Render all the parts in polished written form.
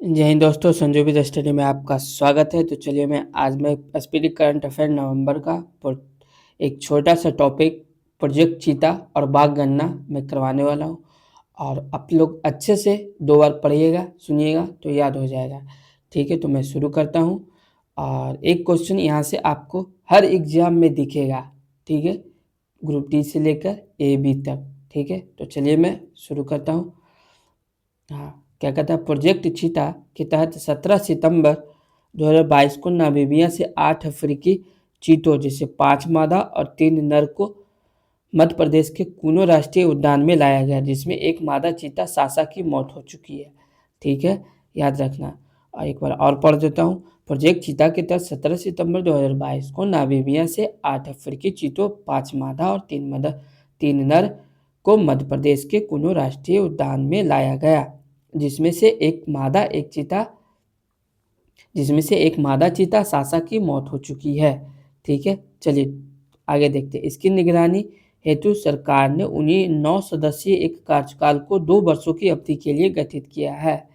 जय हिंद दोस्तों, Sanju with study में आपका स्वागत है। तो चलिए आज मैं स्पीडी करंट अफेयर नवंबर का एक छोटा सा टॉपिक प्रोजेक्ट चीता और बाघ गणना में करवाने वाला हूँ। और आप लोग अच्छे से 2 बार पढ़िएगा, सुनिएगा तो याद हो जाएगा। ठीक है, तो मैं शुरू करता हूँ। और एक क्वेश्चन यहाँ से आपको हर एग्जाम में दिखेगा। ठीक है, ग्रुप डी से लेकर AB तक। ठीक है, तो चलिए मैं शुरू करता हूँ। हाँ, क्या कहता है, प्रोजेक्ट चीता के तहत 17 सितंबर 2022 को नामीबिया से 8 अफ्रीकी चीतों जिसे 5 मादा और 3 नर को मध्य प्रदेश के कुनो राष्ट्रीय उद्यान में लाया गया, जिसमें एक मादा चीता सासा की मौत हो चुकी है। ठीक है, याद रखना। और एक बार और पढ़ देता हूँ। प्रोजेक्ट चीता के तहत 17 सितंबर 2022 को नामीबिया से 8 अफ्रीकी चीतों 5 मादा और 3 नर को मध्य प्रदेश के कुनो राष्ट्रीय उद्यान में लाया गया, जिसमें से एक मादा चीता सासा की मौत हो चुकी है। ठीक है, चलिए आगे देखते हैं। इसकी निगरानी हेतु सरकार ने उन्हें 9 सदस्यीय एक कार्यकाल को 2 वर्षों की अवधि के लिए गठित किया है।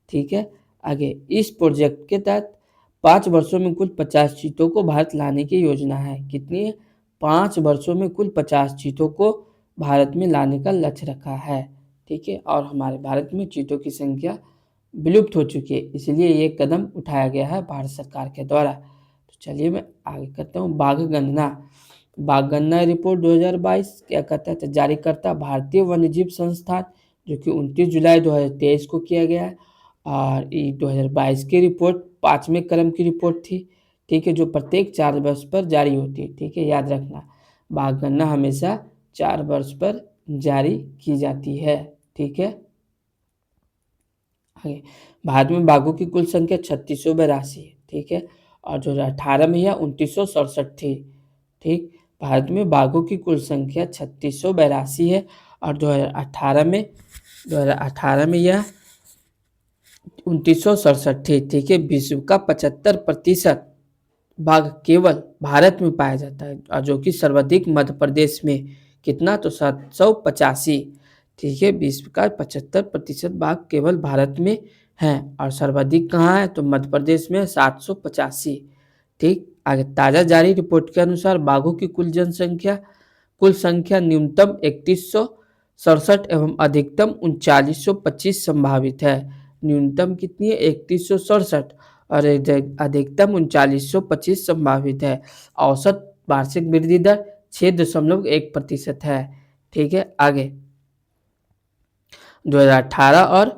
ठीक है, आगे इस प्रोजेक्ट के तहत 5 वर्षों में कुल 50 चीतों को भारत लाने की योजना है। कितनी है? 5 वर्षों में कुल 50 चीतों को भारत में लाने का लक्ष्य रखा है। ठीक है, और हमारे भारत में चीतों की संख्या विलुप्त हो चुकी है, इसलिए ये कदम उठाया गया है भारत सरकार के द्वारा। तो चलिए मैं आगे करता हूँ। बाघ गणना रिपोर्ट 2022 क्या कहता है, तो जारीकर्ता भारतीय वन्यजीव संस्थान, जो कि 29 जुलाई 2023 को किया गया है। और ये 2022 की रिपोर्ट 5वें क्रम की रिपोर्ट थी। ठीक है, जो प्रत्येक 4 वर्ष पर जारी होती है। ठीक है, याद रखना, बाघ गणना हमेशा 4 वर्ष पर जारी की जाती है। ठीक है, आगे भारत में बाघों की कुल संख्या 3682 है। ठीक है, और 2018 में यह 2967 थी। ठीक, भारत में बाघों की कुल संख्या 3682 है और 2018 में यह 2967 थी। ठीक है, विश्व का 75% बाघ केवल भारत में पाया जाता है, और जो कि सर्वाधिक मध्य प्रदेश में। कितना? तो 785। ठीक है, विश्व का 75% बाघ केवल भारत में है और सर्वाधिक कहाँ है? तो मध्य प्रदेश में 785। ठीक, आगे ताज़ा जारी रिपोर्ट के अनुसार बाघों की कुल संख्या न्यूनतम 3167 एवं अधिकतम 3925 संभावित है। न्यूनतम कितनी है? 3167 और अधिकतम 3925 संभावित है। औसत वार्षिक वृद्धि दर 6.1% है। ठीक है, आगे 2018 और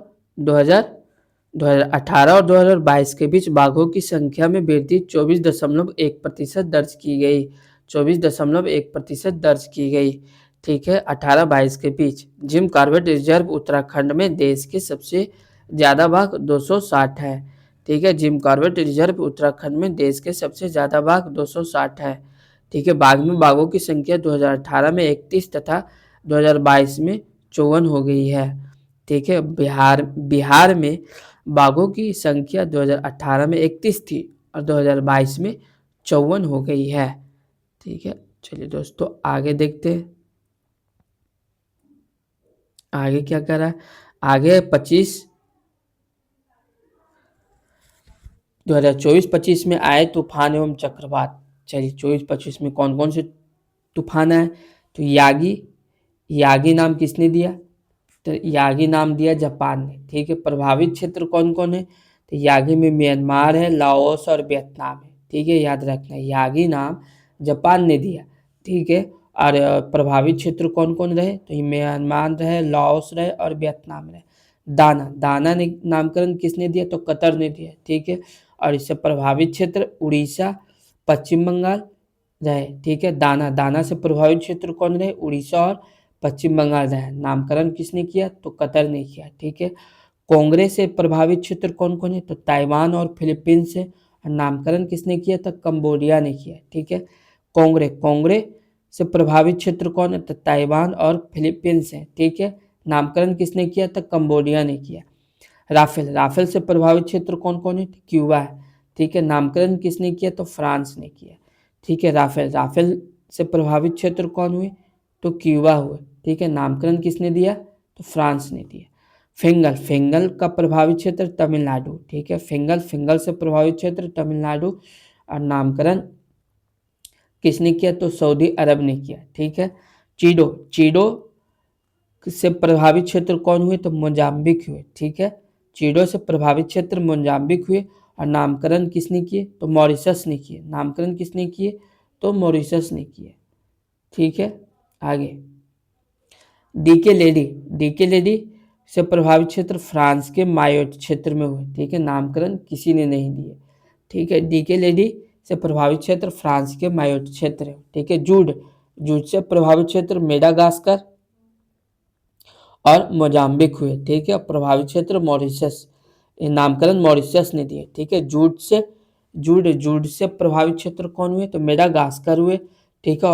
2022 के बीच बाघों की संख्या में वृद्धि 24.1% दर्ज की गई। 24.1% दर्ज की गई। ठीक है, 18-22 के बीच जिम कॉर्बेट रिजर्व उत्तराखंड में देश के सबसे ज़्यादा बाघ 260 है। ठीक है, जिम कॉर्बेट रिजर्व उत्तराखंड में देश के सबसे ज़्यादा बाघ 260 है। ठीक है, बाघों की संख्या 2018 में 31 तथा 2022 में 54 हो गई है। ठीक है, बिहार में बाघों की संख्या 2018 में 31 थी और 2022 में 54 हो गई है। ठीक है, चलिए दोस्तों आगे देखते हैं। आगे क्या कर रहा है? आगे 2024-25 में आए तूफान एवं चक्रवात। चलिए 24-25 में कौन कौन से तूफान आए? तो यागी नाम किसने दिया? तो यागी नाम दिया जापान ने। ठीक है, प्रभावित क्षेत्र कौन कौन है? तो यागी में म्यांमार है, लाओस और वियतनाम है। ठीक है, याद रखना, यागी नाम जापान ने दिया। ठीक है, और प्रभावित क्षेत्र कौन कौन रहे? तो म्यांमार रहे, लाओस रहे और वियतनाम रहे। दाना ने नामकरण किसने दिया? तो कतर ने दिया। ठीक है, और इससे प्रभावित क्षेत्र उड़ीसा, पश्चिम बंगाल रहे। ठीक है, दाना से प्रभावित क्षेत्र कौन रहे? उड़ीसा और पश्चिम बंगाल रहे। नामकरण किसने किया? तो कतर ने किया। ठीक है, कांग्रेस से प्रभावित क्षेत्र कौन कौन है? तो ताइवान और फिलीपींस है। नामकरण किसने किया था? कंबोडिया ने किया। ठीक है, कांग्रेस से प्रभावित क्षेत्र कौन है? तो ताइवान और फिलीपींस है। ठीक है, नामकरण किसने किया था? कंबोडिया ने किया। राफेल से प्रभावित क्षेत्र कौन कौन है? क्यूबा है। ठीक है, नामकरण किसने किया? तो फ्रांस ने किया। ठीक है, राफेल से प्रभावित क्षेत्र कौन हुए? तो क्यूबा हुए। ठीक है, नामकरण किसने दिया? तो फ्रांस ने दिया। फिंगल, फिंगल का प्रभावित क्षेत्र तमिलनाडु, ठीक है। फिंगल, फिंगल से प्रभावित क्षेत्र तमिलनाडु। और नामकरण किसने किया? तो सऊदी अरब ने किया, ठीक है। चीडो, चीडो से प्रभावित क्षेत्र कौन हुए? तो मोजाम्बिक हुए, ठीक है। चीडो से प्रभावित क्षेत्र मोजाम्बिक हुए। और नामकरण किसने किए? तो मॉरिशस ने किए। नामकरण किसने किए? तो मॉरिशस ने किए, ठीक है। आगे डीके लेडी, डीके लेडी से प्रभावित क्षेत्र फ्रांस के मायोट क्षेत्र में हुए, ठीक है। नामकरण किसी ने नहीं दिए, ठीक है। डीके लेडी से प्रभावित क्षेत्र फ्रांस के मायोट क्षेत्र है, ठीक है। जूड, जूड से प्रभावित क्षेत्र मेडागास्कर और मोजाम्बिक हुए, ठीक है। प्रभावित क्षेत्र मॉरिशस, नामकरण मॉरिशस ने दिए, ठीक है। जूड से, जूड से प्रभावित क्षेत्र कौन हुए? तो मेडागास्कर हुए, ठीक है।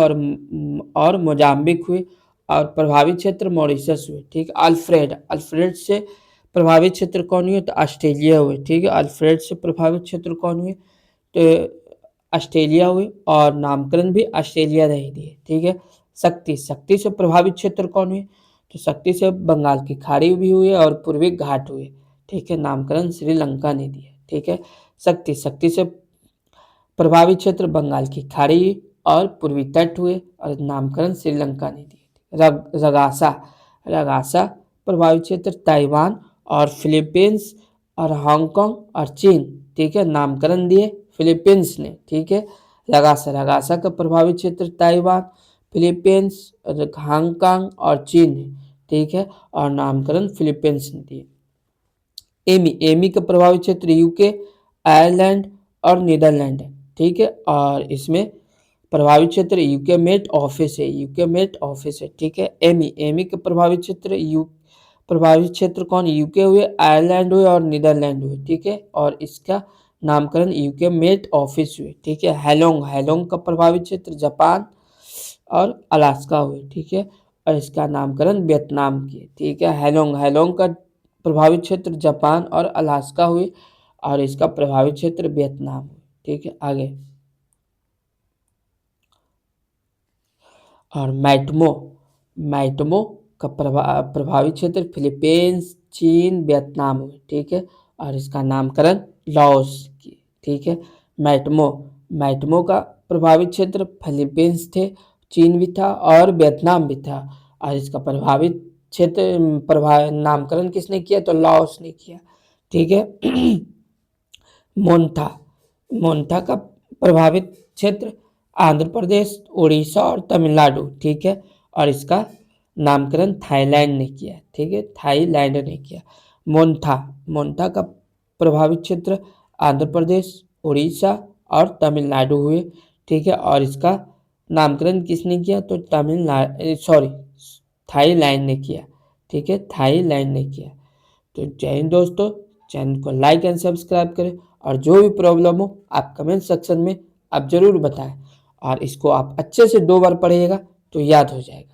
और मोजाम्बिक हुए। और प्रभावित क्षेत्र मॉरिशस हुए, ठीक है। अल्फ्रेड, अल्फ्रेड से प्रभावित क्षेत्र कौन हुए? तो ऑस्ट्रेलिया हुए, ठीक है। अल्फ्रेड से प्रभावित क्षेत्र कौन हुए? तो ऑस्ट्रेलिया हुए। और नामकरण भी ऑस्ट्रेलिया नहीं दिए, ठीक है। शक्ति, शक्ति से प्रभावित क्षेत्र कौन हुए? तो शक्ति से बंगाल की खाड़ी भी हुई और पूर्वी घाट हुए, ठीक है। नामकरण श्रीलंका ने दिया, ठीक है। शक्ति, शक्ति से प्रभावित क्षेत्र बंगाल की खाड़ी और पूर्वी तट हुए और नामकरण श्रीलंका ने दिए। रगासा, रगासा प्रभावित क्षेत्र ताइवान और फिलीपींस और हांगकांग और चीन, ठीक है। नामकरण दिए फिलीपींस ने, ठीक है। रगासा, रगासा का प्रभावित क्षेत्र ताइवान, फिलीपींस, हांगकांग और चीन है, ठीक है। और नामकरण फिलीपींस ने दिए। एमी, एमी का प्रभावित क्षेत्र यूके, आयरलैंड और नीदरलैंड है, ठीक है। और इसमें प्रभावित क्षेत्र यूके मेट ऑफिस है, यूके मेट ऑफिस है, ठीक है। एमी, एमी का प्रभावित क्षेत्र प्रभावित क्षेत्र कौन? यूके हुए, आयरलैंड हुए और नीदरलैंड हुए, ठीक है। और इसका नामकरण यूके मेट ऑफिस हुए, ठीक है। हैलोंग, हैलोंग का प्रभावित क्षेत्र जापान और अलास्का हुए, ठीक है। और इसका नामकरण वियतनाम किए, ठीक है। हैलोंग, हैलोंग का प्रभावित क्षेत्र जापान और अलास्का हुए और इसका प्रभावित क्षेत्र वियतनाम हुए, ठीक है। आगे और मैटमो, मैटमो का प्रभावित क्षेत्र फिलीपींस, चीन, वियतनाम हुए, ठीक है। और इसका नामकरण लाओस किए, ठीक है। मैटमो, मैटमो का प्रभावित क्षेत्र फिलीपींस थे, चीन भी था और वियतनाम भी था। और इसका प्रभावित क्षेत्र नामकरण किसने किया? तो लाओस ने किया, ठीक है। मोन्था, मोन्था का प्रभावित क्षेत्र आंध्र प्रदेश, उड़ीसा और तमिलनाडु, ठीक है। और इसका नामकरण थाईलैंड ने किया, ठीक है। थाईलैंड ने किया। मोन्था, मोन्था का प्रभावित क्षेत्र आंध्र प्रदेश, उड़ीसा और तमिलनाडु हुए, ठीक है। और इसका नामकरण किसने किया? तो थाईलैंड ने किया, ठीक है। थाईलैंड ने किया। तो जय हिंद दोस्तों, चैनल को लाइक एंड सब्सक्राइब करें और जो भी प्रॉब्लम हो आप कमेंट सेक्शन में आप ज़रूर बताएं और इसको आप अच्छे से 2 बार पढ़िएगा तो याद हो जाएगा।